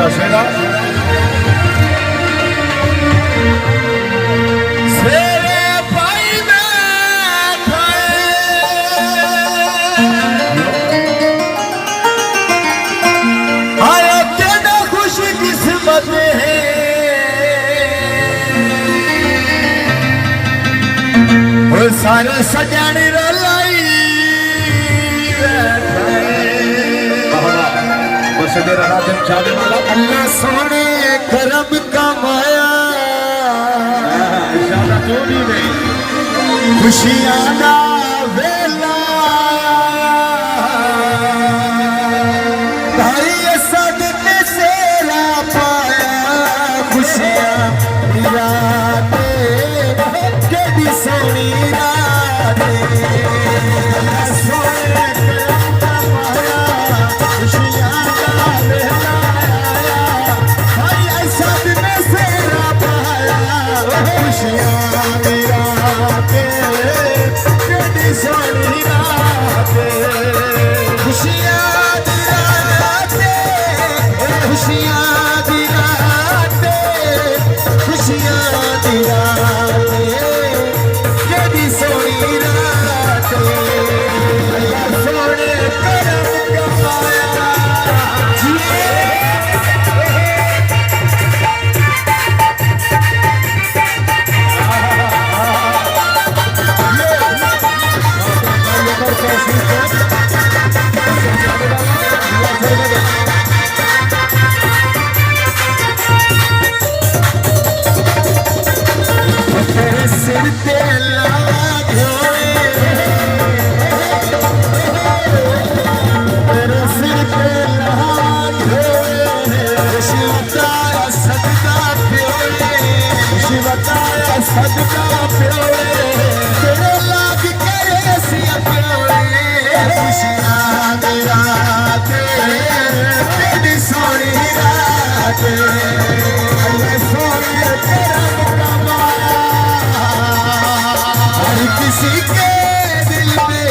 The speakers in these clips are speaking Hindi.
दशहरा सारे सजानी रलाई बस मेरा राजन चावे वाला अल्लाह सोने करम कमाया इंशाल्लाह क्यों नहीं नहीं खुशियां ना वेला भाई सदके से ला पाया खुशियां राते केडी सोनी किसी के दिल में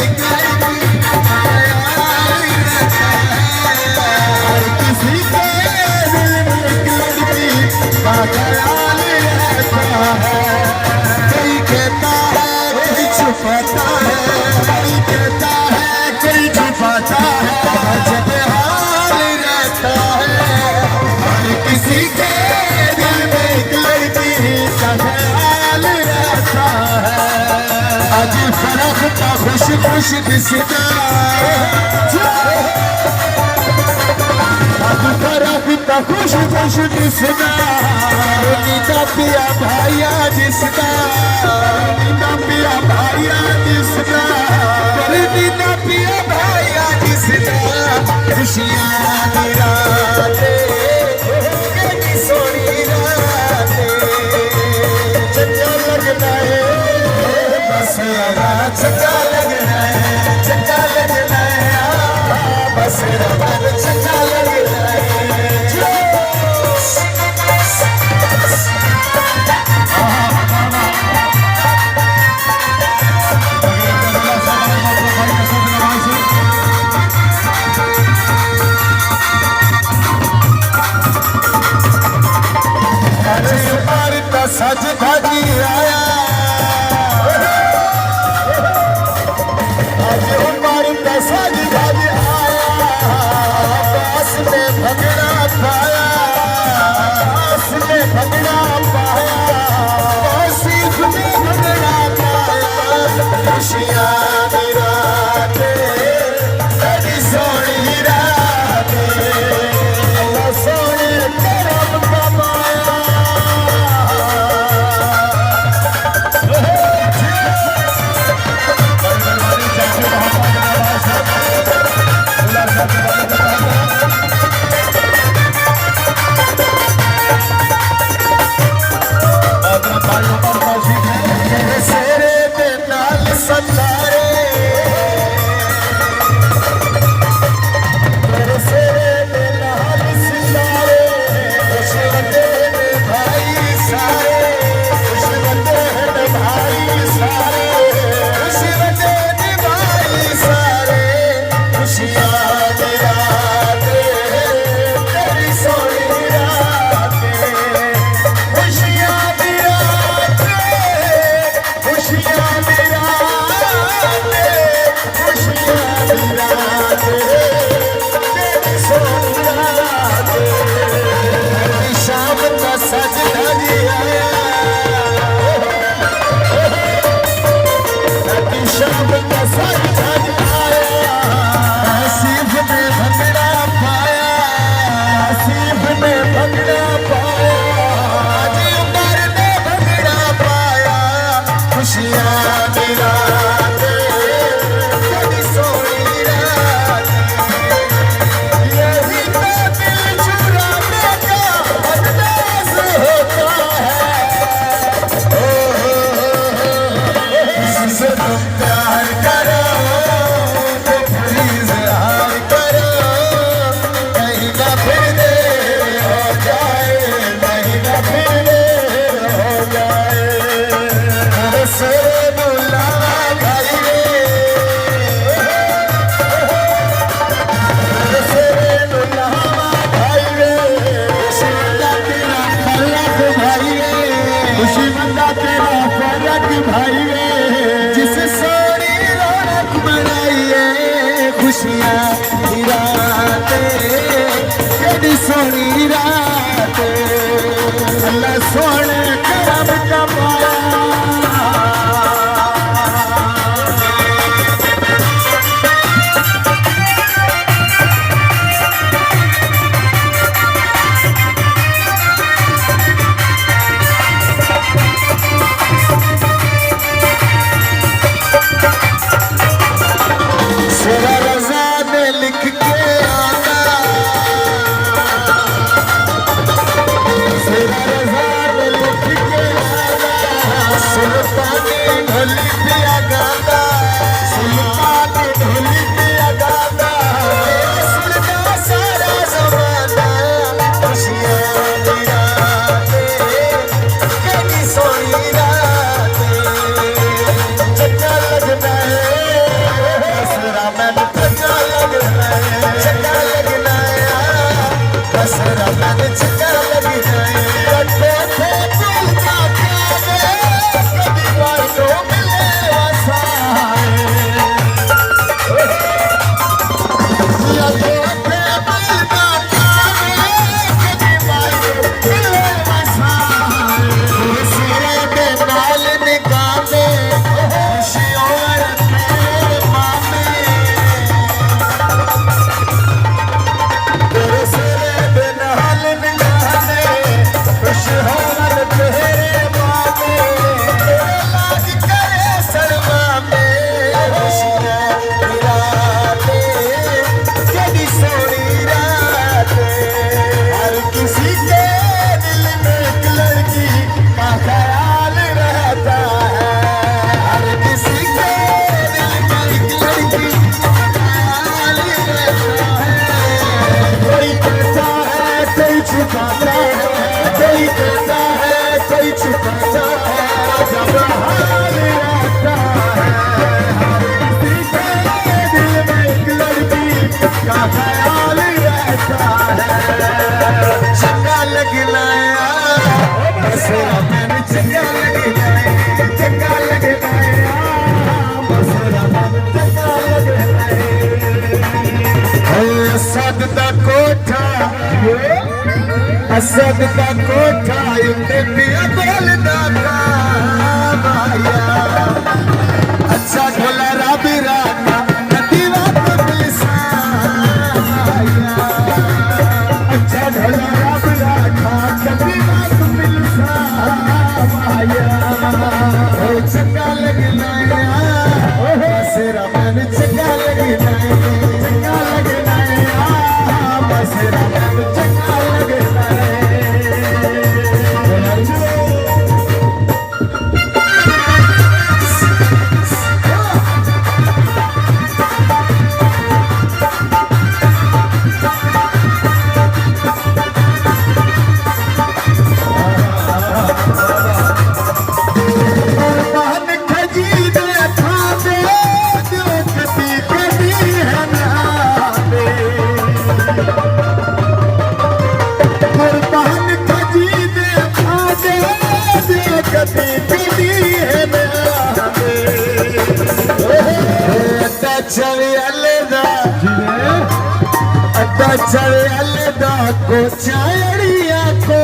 किसी के दिल में ख्याल रहता है कोई कहता है कोई छुपाता है कोई कहता है कोई छुपाता है जब हाल रहता है हर किसी के दिल में लड़की का ख्याल रहता है आज फरक का खुश खुश दिसता फरक का खुश खुश दिसता नीता पिया भाइया जिसका नीता पिया भाइया जिसका नीता पिया भाइया जिसका खुशियाँ की रातें सोनी रातें चंगा लगता है बस चंगा लगना है चंगा लगना है बस चंगा लगना है सज भाजी आया आज उमर का सज भाजी आया पास में भगड़ा पाया पास में भगड़ा पाया पास में भगड़ा पाया खुशियाँ की रातें बड़ी सोनी रातें अल्लाह सोने करम कमाया सोनी रात अल्लाह सोने करम कमाया असद का कोठा बोलना अच्छा ढोला राबी राना अच्छा ढोला राबी राना चंगा लगना बसेरा मन चंगा लगना चंगा लगना बसेरा मन चंगा लगना चले अलदा को चाड़िया को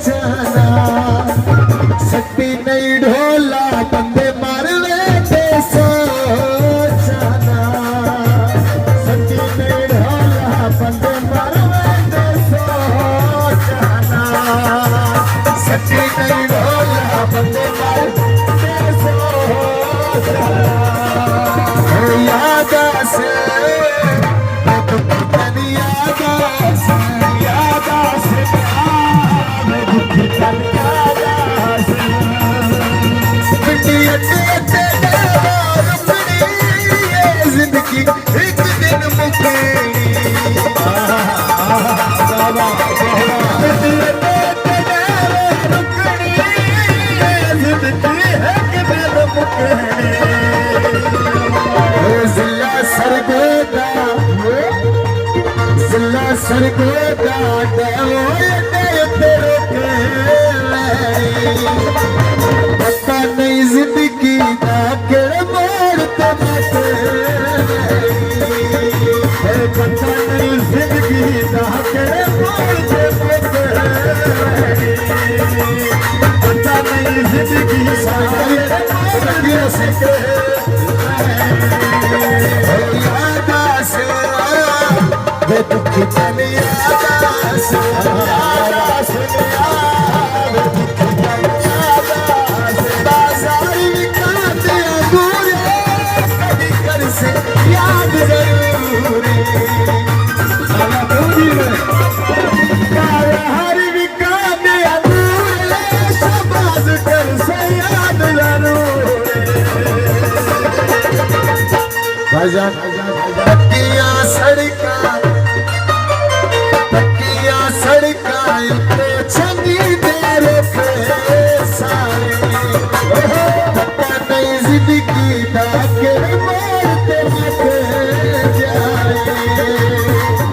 चना सकती नहीं ढोला बंदे मारवे दे सोचना सकती नहीं ढोला बंदे मारवे दे सोचना सकती नहीं ढोला बंदे मारवे दे सोचना याद से जिंदगी एक दिन मुकेड़ी जिला सरगोदा जिला सरगोदा पता नहीं जिंदगी का केड़े मोड़ ते पता नहीं जिंदगी का केड़े जिंदगी सारी रंगियों से यादा से वे दुख तन यादा से वे दुख तन यादा से बाजारी काटे अंगूर कभी कर से याद जरूर हर विकाने अंगूर शबाज कर से याद जरूर भाईजान पक्कियां सड़का इतने चंगी देर पे सारे पता नहीं जिंदगी डाके मारते मते जाए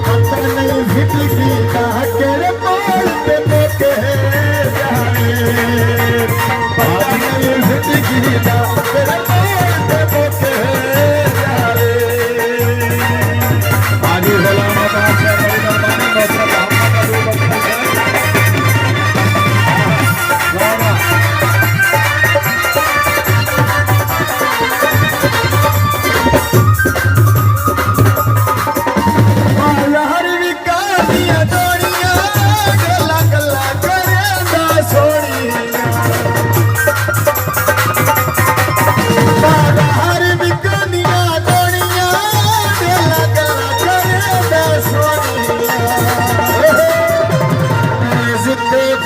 पता नहीं जिंदगी डाके मारते मते जाए पता नहीं जिंदगी डाके मारते मते जाए आगे सलामत आशा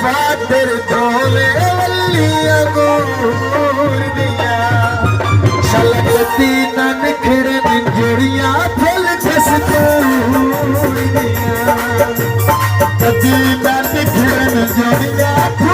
फातर धोले वल्लियां गोर दिया शलगती नन खिड़न जुड़ियां फल जस तोड़ दिया कदी नन खिड़न जुड़ियां